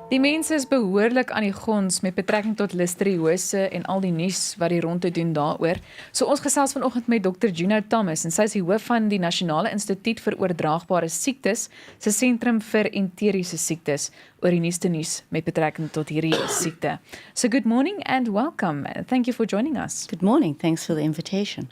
Die mense is behoorlik aan die gons met betrekking tot Listeriose en al die nuus wat die rondte doen daaroor. So ons gesels vanoggend met Dr. Juno Thomas en sy is die hoof van die Nasionale Instituut vir Oordraagbare Siektes se Sentrum vir Enteriese Siektes oor die nuus met betrekking tot hierdie siekte. So good morning and welcome. Thank you for joining us. Good morning. Thanks for the invitation.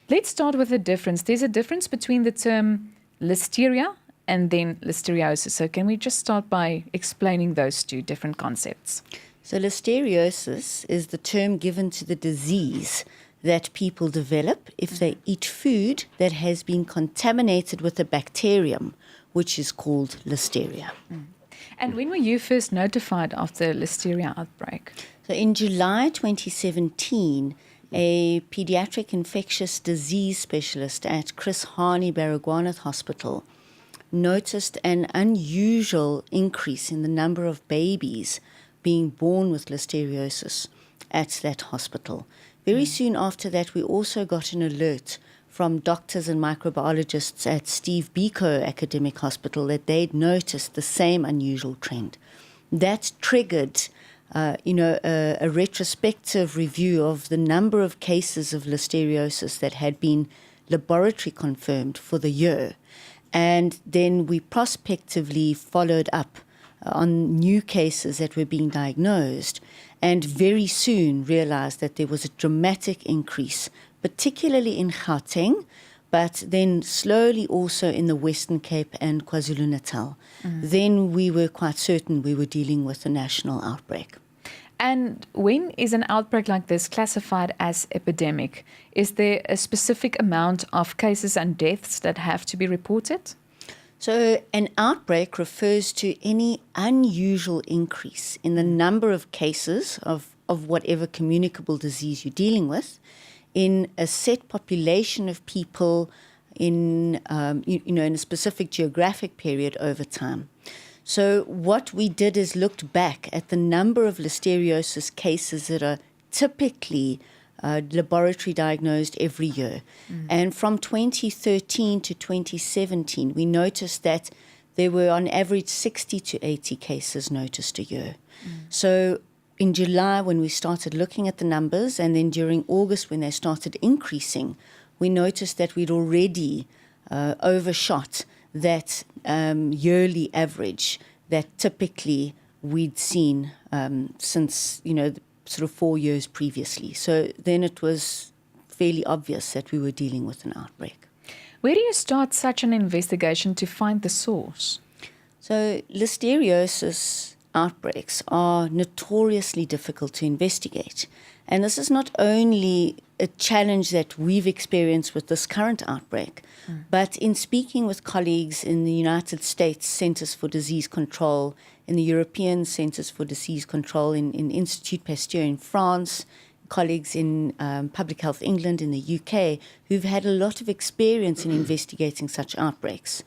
Let's start with the difference. There's a difference between the term Listeria and then Listeriose. So can we just start by explaining those two different concepts? So listeriosis is the term given to the disease that people develop if they eat food that has been contaminated with a bacterium, which is called Listeria. And when were you first notified of the Listeria outbreak? So in July 2017, a pediatric infectious disease specialist at Chris Hani Baragwanath Hospital noticed an unusual increase in the number of babies being born with listeriosis at that hospital. Very soon after that, we also got an alert from doctors and microbiologists at Steve Biko Academic Hospital that they'd noticed the same unusual trend. That triggered a retrospective review of the number of cases of listeriosis that had been laboratory confirmed for the year. And then we prospectively followed up on new cases that were being diagnosed and very soon realized that there was a dramatic increase, particularly in Gauteng, but then slowly also in the Western Cape and KwaZulu-Natal. Then we were quite certain we were dealing with a national outbreak. And when is an outbreak like this classified as epidemic? Is there a specific amount of cases and deaths that have to be reported? So an outbreak refers to any unusual increase in the number of cases of whatever communicable disease you're dealing with in a set population of people in a specific geographic period over time. So what we did is looked back at the number of listeriosis cases that are typically laboratory diagnosed every year. And from 2013 to 2017, we noticed that there were on average 60 to 80 cases noticed a year. So in July, when we started looking at the numbers, and then during August when they started increasing, we noticed that we'd already overshot that yearly average that typically we'd seen since, sort of 4 years previously. So then it was fairly obvious that we were dealing with an outbreak. Where do you start such an investigation to find the source? So listeriosis outbreaks are notoriously difficult to investigate. And this is not only a challenge that we've experienced with this current outbreak, but in speaking with colleagues in the United States Centers for Disease Control, in the European Centers for Disease Control, in Institut Pasteur in France, colleagues in Public Health England in the UK, who've had a lot of experience in investigating such outbreaks.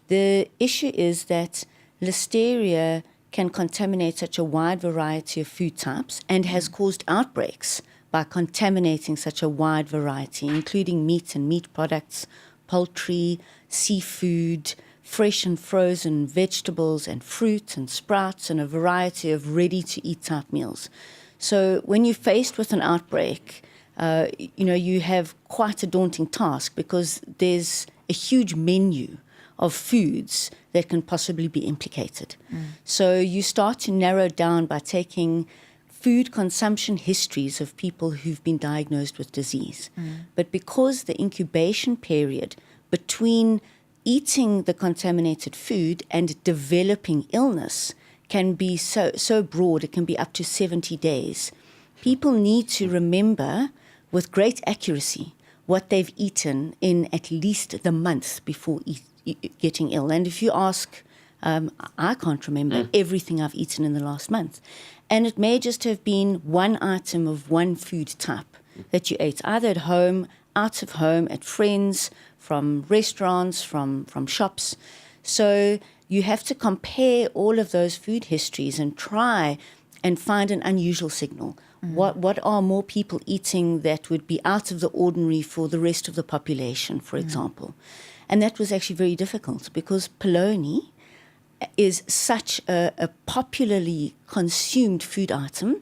The issue is that Listeria can contaminate such a wide variety of food types and has caused outbreaks by contaminating such a wide variety, including meat and meat products, poultry, seafood, fresh and frozen vegetables and fruit and sprouts, and a variety of ready-to-eat type meals. So when you're faced with an outbreak, you have quite a daunting task because there's a huge menu of foods that can possibly be implicated. So you start to narrow down by taking food consumption histories of people who've been diagnosed with disease. But because the incubation period between eating the contaminated food and developing illness can be so broad, it can be up to 70 days. People need to remember with great accuracy what they've eaten in at least the month before getting ill. And if you ask, I can't remember everything I've eaten in the last month. And it may just have been one item of one food type that you ate, either at home, out of home, at friends, from restaurants, from shops. So you have to compare all of those food histories and try and find an unusual signal. What are more people eating that would be out of the ordinary for the rest of the population, for example? And that was actually very difficult because polony is such a popularly consumed food item.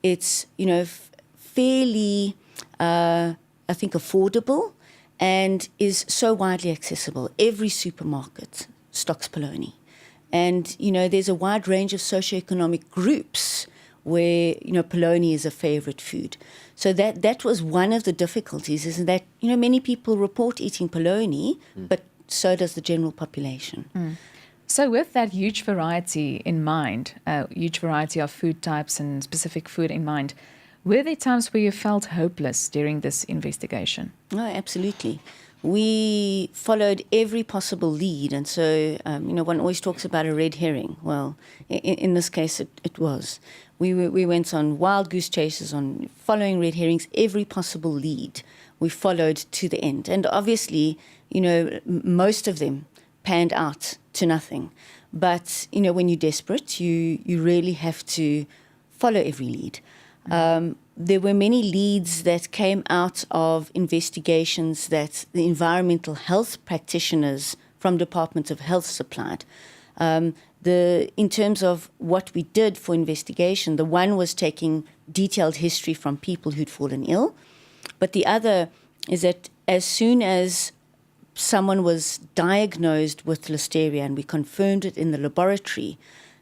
It's, fairly, I think, affordable and is so widely accessible. Every supermarket stocks polony. And, there's a wide range of socioeconomic groups where, polony is a favorite food. So that was one of the difficulties, is that, many people report eating polony, but so does the general population. So with that huge variety in mind, huge variety of food types and specific food in mind, were there times where you felt hopeless during this investigation? No, absolutely. We followed every possible lead. And so, one always talks about a red herring. Well, in this case, it was. We went on wild goose chases, on following red herrings, every possible lead we followed to the end. And obviously, most of them panned out to nothing. But, when you're desperate, you really have to follow every lead. There were many leads that came out of investigations that the environmental health practitioners from Department of Health supplied. In terms of what we did for investigation, the one was taking detailed history from people who'd fallen ill. But the other is that as soon as someone was diagnosed with Listeria and we confirmed it in the laboratory,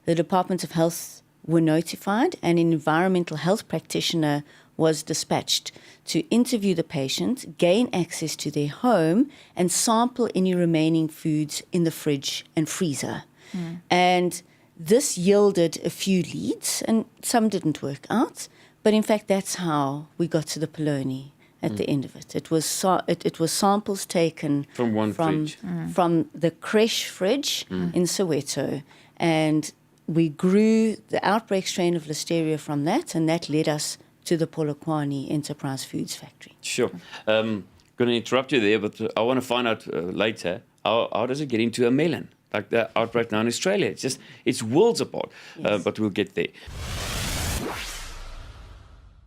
the Department of Health were notified and an environmental health practitioner was dispatched to interview the patient, gain access to their home, and sample any remaining foods in the fridge and freezer. And this yielded a few leads, and some didn't work out. But in fact, that's how we got to the polony at the end of it. It was samples taken from the Creche fridge in Soweto, and we grew the outbreak strain of Listeria from that, and that led us to the Polokwane Enterprise Foods Factory. Sure. Going to interrupt you there, but I want to find out later, how does it get into a melon? Like the outbreak now in Australia. It's worlds apart, Yes. but we'll get there.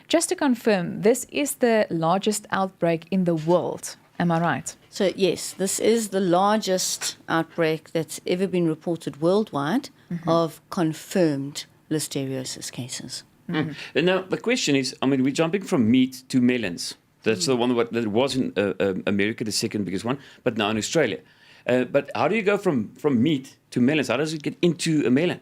Just to confirm, this is the largest outbreak in the world. Am I right? So yes, this is the largest outbreak that's ever been reported worldwide of confirmed Listeriosis cases. And now the question is, we're jumping from meat to melons. That's the one that was in America, the second biggest one, but now in Australia. But how do you go from meat to melons? How does it get into a melon?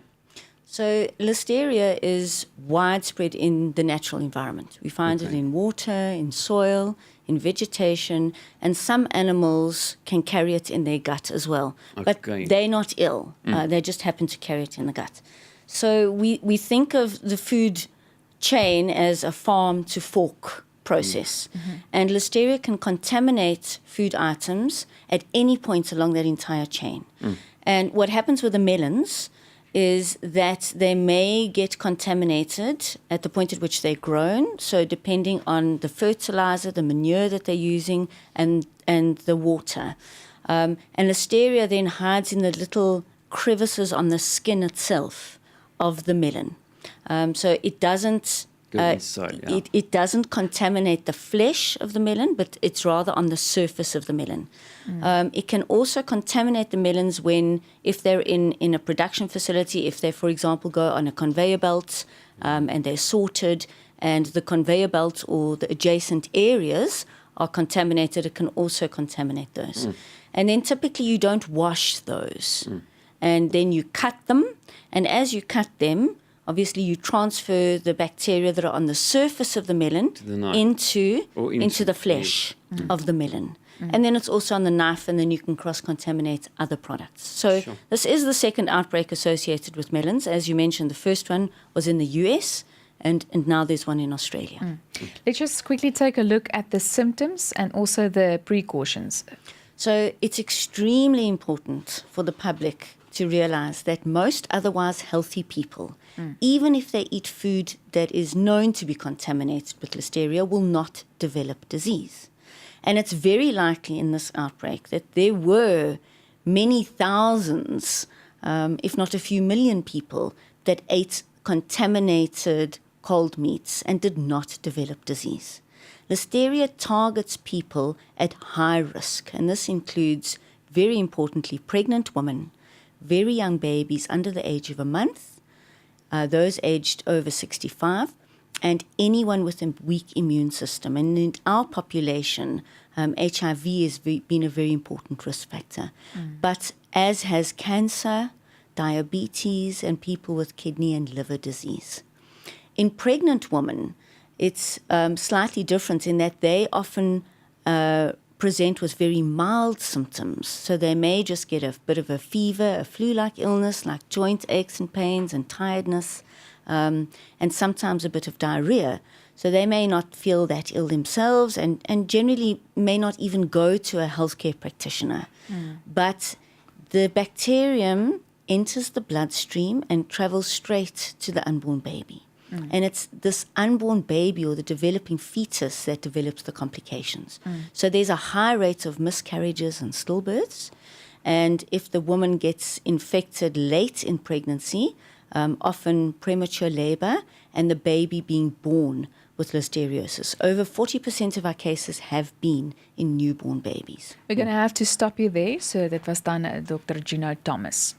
So Listeria is widespread in the natural environment. We find it in water, in soil, in vegetation, and some animals can carry it in their gut as well. But they're not ill. They just happen to carry it in the gut. So we think of the food chain as a farm to fork process. And Listeria can contaminate food items at any point along that entire chain. And what happens with the melons is that they may get contaminated at the point at which they're grown. So depending on the fertilizer, the manure that they're using, and the water. And Listeria then hides in the little crevices on the skin itself of the melon. So it doesn't it doesn't contaminate the flesh of the melon, but it's rather on the surface of the melon. It can also contaminate the melons if they're in a production facility, if they, for example, go on a conveyor belt and they're sorted, and the conveyor belt or the adjacent areas are contaminated, it can also contaminate those. And then typically you don't wash those. And then you cut them, and as you cut them, obviously you transfer the bacteria that are on the surface of the melon into the flesh of the melon. And then it's also on the knife, and then you can cross-contaminate other products. So this is the second outbreak associated with melons. As you mentioned, the first one was in the US, and now there's one in Australia. Let's just quickly take a look at the symptoms and also the precautions. So it's extremely important for the public to realize that most otherwise healthy people, even if they eat food that is known to be contaminated with Listeria, will not develop disease. And it's very likely in this outbreak that there were many thousands, if not a few million people, that ate contaminated cold meats and did not develop disease. Listeria targets people at high risk, and this includes, very importantly, pregnant women, very young babies under the age of a month, those aged over 65, and anyone with a weak immune system. And in our population, HIV has been a very important risk factor. But as has cancer, diabetes, and people with kidney and liver disease. In pregnant women, it's slightly different in that they often present with very mild symptoms. So they may just get a bit of a fever, a flu-like illness like joint aches and pains and tiredness, and sometimes a bit of diarrhea. So they may not feel that ill themselves and generally may not even go to a healthcare practitioner. But the bacterium enters the bloodstream and travels straight to the unborn baby. And it's this unborn baby or the developing fetus that develops the complications. So there's a high rate of miscarriages and stillbirths. And if the woman gets infected late in pregnancy, often premature labor and the baby being born with listeriosis. Over 40% of our cases have been in newborn babies. We're going to have to stop you there. So that was dan Dr. Juno Thomas.